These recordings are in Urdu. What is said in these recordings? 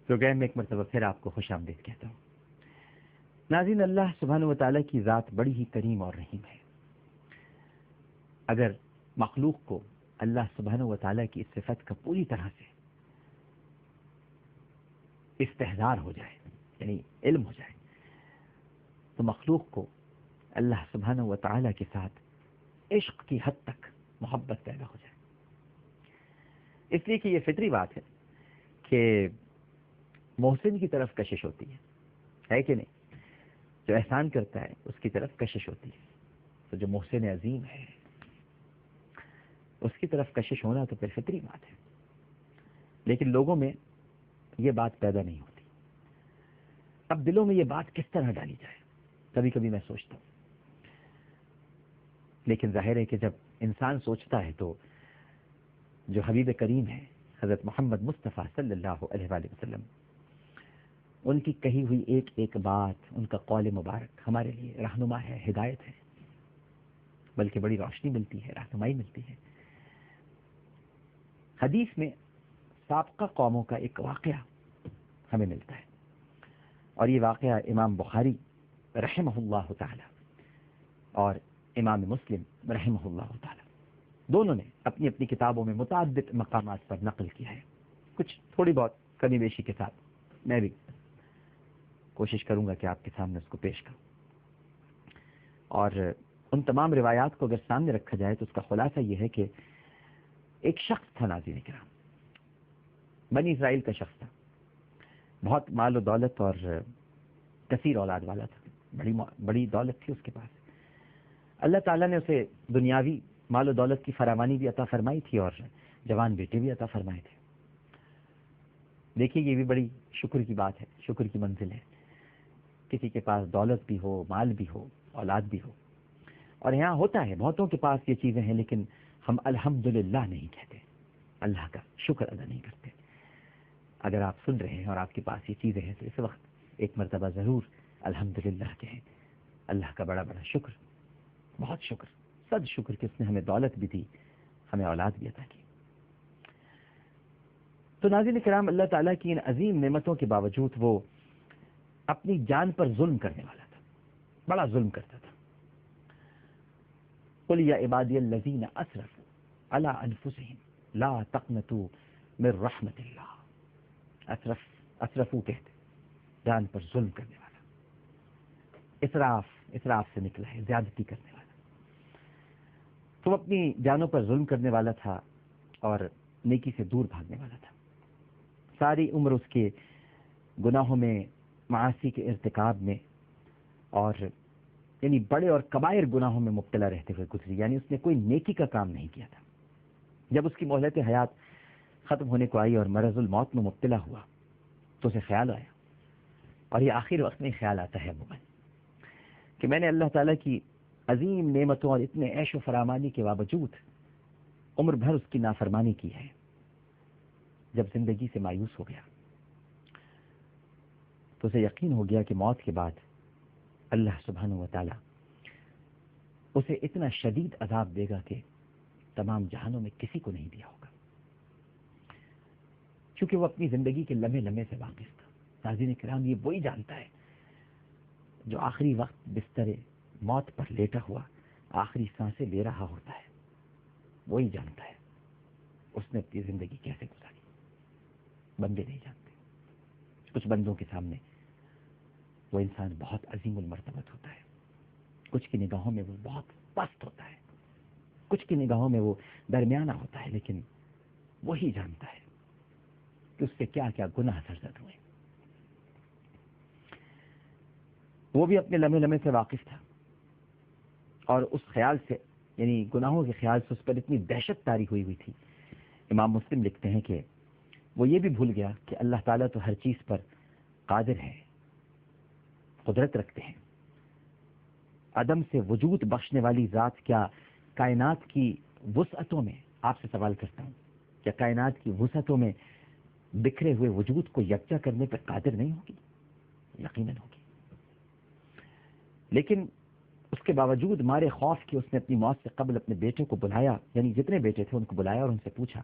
پروگرام میں ایک مرتبہ پھر آپ کو خوش آمدید کہتا ہوں۔ ناظرین، اللہ سبحانہ و تعالیٰ کی ذات بڑی ہی کریم اور رحیم ہے۔ اگر مخلوق کو اللہ سبحانہ و تعالیٰ کی اس صفت کا پوری طرح سے استحضار ہو جائے، یعنی علم ہو جائے، تو مخلوق کو اللہ سبحانہ و تعالیٰ کے ساتھ عشق کی حد تک محبت پیدا ہو جائے۔ اس لیے کہ یہ فطری بات ہے کہ محسن کی طرف کشش ہوتی ہے کہ نہیں؟ جو احسان کرتا ہے اس کی طرف کشش ہوتی ہے، تو جو محسن عظیم ہے اس کی طرف کشش ہونا تو پھر فطری بات ہے، لیکن لوگوں میں یہ بات پیدا نہیں ہوتی۔ اب دلوں میں یہ بات کس طرح ڈالی جائے، کبھی کبھی میں سوچتا ہوں، لیکن ظاہر ہے کہ جب انسان سوچتا ہے تو جو حبیب کریم ہے حضرت محمد مصطفیٰ صلی اللہ علیہ وآلہ وسلم، ان کی کہی ہوئی ایک ایک بات، ان کا قول مبارک ہمارے لیے رہنما ہے، ہدایت ہے، بلکہ بڑی روشنی ملتی ہے، رہنمائی ملتی ہے۔ حدیث میں سابقہ قوموں کا ایک واقعہ ہمیں ملتا ہے، اور یہ واقعہ امام بخاری رحمہ اللہ تعالی اور امام مسلم رحمہ اللہ تعالی دونوں نے اپنی اپنی کتابوں میں متعدد مقامات پر نقل کیا ہے، کچھ تھوڑی بہت کمی بیشی کے ساتھ میں بھی کوشش کروں گا کہ آپ کے سامنے اس کو پیش کروں۔ اور ان تمام روایات کو اگر سامنے رکھا جائے تو اس کا خلاصہ یہ ہے کہ ایک شخص تھا، ناظرین کرام، بنی اسرائیل کا شخص تھا، بہت مال و دولت اور کثیر اولاد والا تھا، بڑی دولت تھی اس کے پاس۔ اللہ تعالیٰ نے اسے دنیاوی مال و دولت کی فراوانی بھی عطا فرمائی تھی اور جوان بیٹے بھی عطا فرمائے تھے۔ دیکھیے، یہ بھی بڑی شکر کی بات ہے، شکر کی منزل ہے، کسی کے پاس دولت بھی ہو، مال بھی ہو، اولاد بھی ہو۔ اور یہاں ہوتا ہے بہتوں کے پاس یہ چیزیں ہیں، لیکن ہم الحمدللہ نہیں کہتے، اللہ کا شکر ادا نہیں کرتے۔ اگر آپ سن رہے ہیں اور آپ کے پاس یہ چیزیں ہیں تو اس وقت ایک مرتبہ ضرور الحمدللہ کہیں، اللہ کا بڑا بڑا شکر، بہت شکر، صد شکر کہ اس نے ہمیں دولت بھی دی، ہمیں اولاد بھی عطا کی۔ تو ناظرین کرام، اللہ تعالیٰ کی ان عظیم نعمتوں کے باوجود وہ اپنی جان پر ظلم کرنے والا تھا، بڑا ظلم کرتا تھا۔ قل یا عبادی الذین اسرفوا علی انفسہم لا تقنطوا من رحمت اللہ۔ اسرفو کہتے جان پر ظلم کرنے والا، اسراف سے نکلا ہے، زیادتی کرنے والا۔ تو اپنی جانوں پر ظلم کرنے والا تھا اور نیکی سے دور بھاگنے والا تھا۔ ساری عمر اس کے گناہوں میں، معاصی کے ارتکاب میں، اور یعنی بڑے اور کبائر گناہوں میں مبتلا رہتے ہوئے گزری، یعنی اس نے کوئی نیکی کا کام نہیں کیا تھا۔ جب اس کی مہلت حیات ختم ہونے کو آئی اور مرض الموت میں مبتلا ہوا تو اسے خیال آیا، اور یہ آخر وقت میں خیال آتا ہے عموماً، کہ میں نے اللہ تعالیٰ کی عظیم نعمتوں اور اتنے عیش و فرامانی کے باوجود عمر بھر اس کی نافرمانی کی ہے۔ جب زندگی سے مایوس ہو گیا تو اسے یقین ہو گیا کہ موت کے بعد اللہ سبحانہ و تعالیٰ اسے اتنا شدید عذاب دے گا کہ تمام جہانوں میں کسی کو نہیں دیا ہوگا، کیونکہ وہ اپنی زندگی کے لمحے لمحے سے واقف تھا۔ ناظرین کرام، یہ وہی جانتا ہے جو آخری وقت بستر موت پر لیٹا ہوا آخری سانسیں لے رہا ہوتا ہے، وہی جانتا ہے اس نے اپنی زندگی کیسے گزاری۔ بندے نہیں جانتے۔ کچھ بندوں کے سامنے وہ انسان بہت عظیم المرتبت ہوتا ہے، کچھ کی نگاہوں میں وہ بہت پست ہوتا ہے، کچھ کی نگاہوں میں وہ درمیانہ ہوتا ہے، لیکن وہی جانتا ہے کہ اس سے کیا کیا گناہ سرزد ہوئے۔ وہ بھی اپنے لمحے لمحے سے واقف تھا، اور اس خیال سے، یعنی گناہوں کے خیال سے اس پر اتنی دہشت طاری ہوئی تھی۔ امام مسلم لکھتے ہیں کہ وہ یہ بھی بھول گیا کہ اللہ تعالیٰ تو ہر چیز پر قادر ہے، قدرت رکھتے ہیں۔ عدم سے وجود بخشنے والی ذات کیا کائنات کی وسعتوں میں، آپ سے سوال کرتا ہوں، کیا کائنات کی وسعتوں میں بکھرے ہوئے وجود کو یکجا کرنے پر قادر نہیں ہوگی؟ یقیناً ہوگی۔ لیکن اس کے باوجود مارے خوف کہ اس نے اپنی موت سے قبل اپنے بیٹے کو بلایا، یعنی جتنے بیٹے تھے ان کو بلایا اور ان سے پوچھا،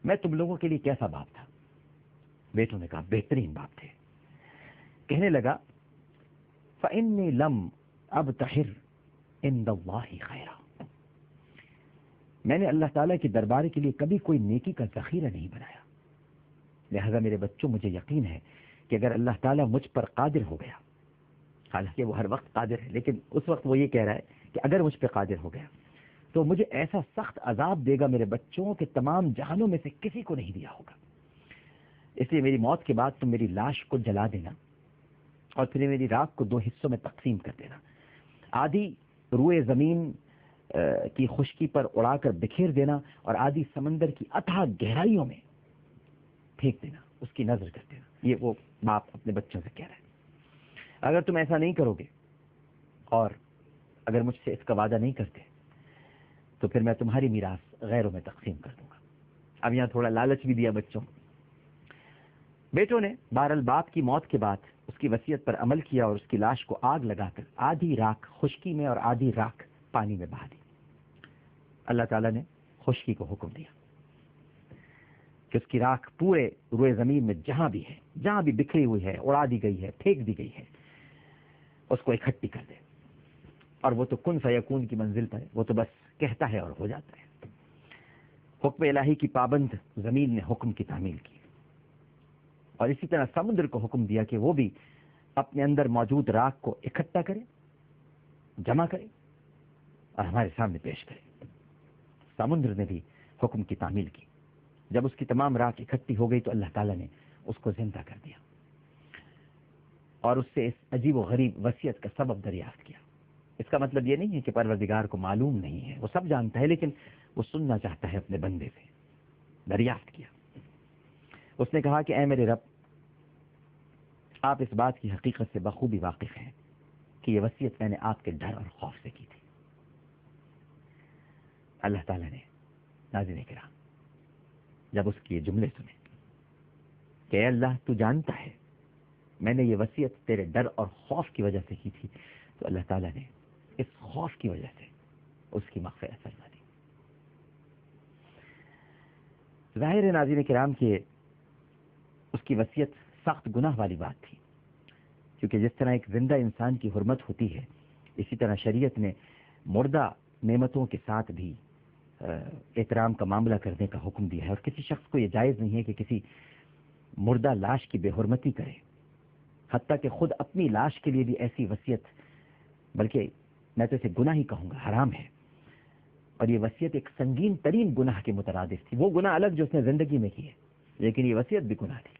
میں تم لوگوں کے لیے کیسا باپ تھا؟ بیٹوں نے کہا بہترین باپ تھے. کہنے لگا فإني لم أبتحر عند الله خیرا، میں نے اللہ تعالیٰ کے دربار کے لیے کبھی کوئی نیکی کا ذخیرہ نہیں بنایا، لہذا میرے بچوں مجھے یقین ہے کہ اگر اللہ تعالیٰ مجھ پر قادر ہو گیا، حالانکہ وہ ہر وقت قادر ہے، لیکن اس وقت وہ یہ کہہ رہا ہے کہ اگر مجھ پہ قادر ہو گیا تو مجھے ایسا سخت عذاب دے گا میرے بچوں کے تمام جہانوں میں سے کسی کو نہیں دیا ہوگا. اس لیے میری موت کے بعد تم میری لاش کو جلا دینا اور پھر میری راکھ کو 2 حصوں میں تقسیم کر دینا، آدھی روئے زمین کی خشکی پر اڑا کر بکھیر دینا اور آدھی سمندر کی اتھاہ گہرائیوں میں پھینک دینا، اس کی نظر کر دینا. یہ وہ باپ اپنے بچوں سے کہہ رہا ہے. اگر تم ایسا نہیں کرو گے اور اگر مجھ سے اس کا وعدہ نہیں کرتے تو پھر میں تمہاری میراث غیروں میں تقسیم کر دوں گا. اب یہاں تھوڑا لالچ بھی دیا بچوں. بیٹوں نے بہرحال باپ کی موت کے بعد اس کی وصیت پر عمل کیا اور اس کی لاش کو آگ لگا کر آدھی راکھ خشکی میں اور آدھی راکھ پانی میں بہا دی. اللہ تعالیٰ نے خشکی کو حکم دیا کہ اس کی راکھ پورے روئے زمین میں جہاں بھی ہے، جہاں بھی بکھری ہوئی ہے، اڑا دی گئی ہے، پھینک دی گئی ہے، اس کو اکٹھی کر دے. اور وہ تو کن فیکون کی منزل پر ہے، وہ تو بس کہتا ہے اور ہو جاتا ہے. حکم الہی کی پابند زمین نے حکم کی تعمیل کی، اور اسی طرح سمندر کو حکم دیا کہ وہ بھی اپنے اندر موجود راکھ کو اکٹھا کرے، جمع کرے اور ہمارے سامنے پیش کرے. سمندر نے بھی حکم کی تعمیل کی. جب اس کی تمام راکھ اکٹھی ہو گئی تو اللہ تعالیٰ نے اس کو زندہ کر دیا اور اس سے اس عجیب و غریب وصیت کا سبب دریافت کیا. اس کا مطلب یہ نہیں ہے کہ پروردگار کو معلوم نہیں ہے، وہ سب جانتا ہے، لیکن وہ سننا چاہتا ہے اپنے بندے سے. دریافت کیا. اس نے کہا کہ اے میرے رب، آپ اس بات کی حقیقت سے بخوبی واقف ہیں کہ یہ وصیت میں نے آپ کے ڈر اور خوف سے کی تھی. اللہ تعالیٰ نے ناظرین کرام جب اس کے یہ جملے سنے کہ اے اللہ تو جانتا ہے میں نے یہ وصیت تیرے ڈر اور خوف کی وجہ سے کی تھی، تو اللہ تعالیٰ نے اس خوف کی وجہ سے اس کی مغفرت فرما دی. ظاہر ہے ناظرین کرام کہ اس کی وصیت سخت گناہ والی بات تھی، کیونکہ جس طرح ایک زندہ انسان کی حرمت ہوتی ہے اسی طرح شریعت نے مردہ نعمتوں کے ساتھ بھی احترام کا معاملہ کرنے کا حکم دیا ہے. اور کسی شخص کو یہ جائز نہیں ہے کہ کسی مردہ لاش کی بے حرمتی کرے، حتیٰ کہ خود اپنی لاش کے لیے بھی ایسی وصیت، بلکہ میں تو اسے گناہ ہی کہوں گا، حرام ہے. اور یہ وصیت ایک سنگین ترین گناہ کے مترادف تھی. وہ گناہ الگ جو اس نے زندگی میں کی ہے، لیکن یہ وصیت بھی گناہ تھی.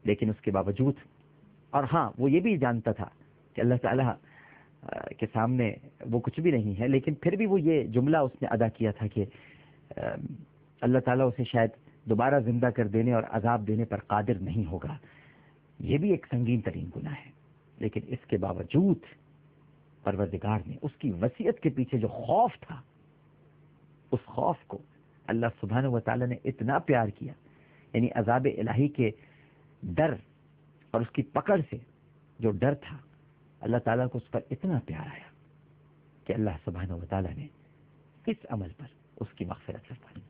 لیکن اس کے باوجود، اور ہاں وہ یہ بھی جانتا تھا کہ اللہ تعالیٰ کے سامنے وہ کچھ بھی نہیں ہے، لیکن پھر بھی وہ یہ جملہ اس نے ادا کیا تھا کہ اللہ تعالیٰ اسے شاید دوبارہ زندہ کر دینے اور عذاب دینے پر قادر نہیں ہوگا. یہ بھی ایک سنگین ترین گناہ ہے. لیکن اس کے باوجود پروردگار نے اس کی وصیت کے پیچھے جو خوف تھا، اس خوف کو اللہ سبحانہ و تعالیٰ نے اتنا پیار کیا، یعنی عذاب الہی کے ڈر اور اس کی پکڑ سے جو ڈر تھا، اللہ تعالیٰ کو اس پر اتنا پیار آیا کہ اللہ سبحانہ و تعالیٰ نے اس عمل پر اس کی مغفرت فرمائی.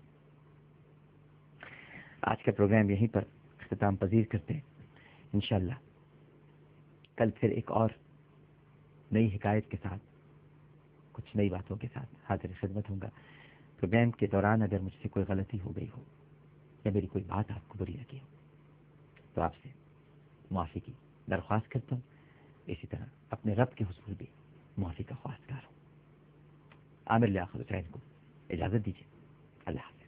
آج کا پروگرام یہیں پر اختتام پذیر کرتے ہیں. انشاءاللہ کل پھر ایک اور نئی حکایت کے ساتھ، کچھ نئی باتوں کے ساتھ حاضر خدمت ہوں گا. پروگرام کے دوران اگر مجھ سے کوئی غلطی ہو گئی ہو یا میری کوئی بات آپ کو بری لگی ہو تو آپ سے معافی کی درخواست کرتا ہوں. اسی طرح اپنے رب کے حضور بھی معافی کا خواستگار ہوں. عامر لیاقت حسین کو اجازت دیجیے. اللہ حافظ.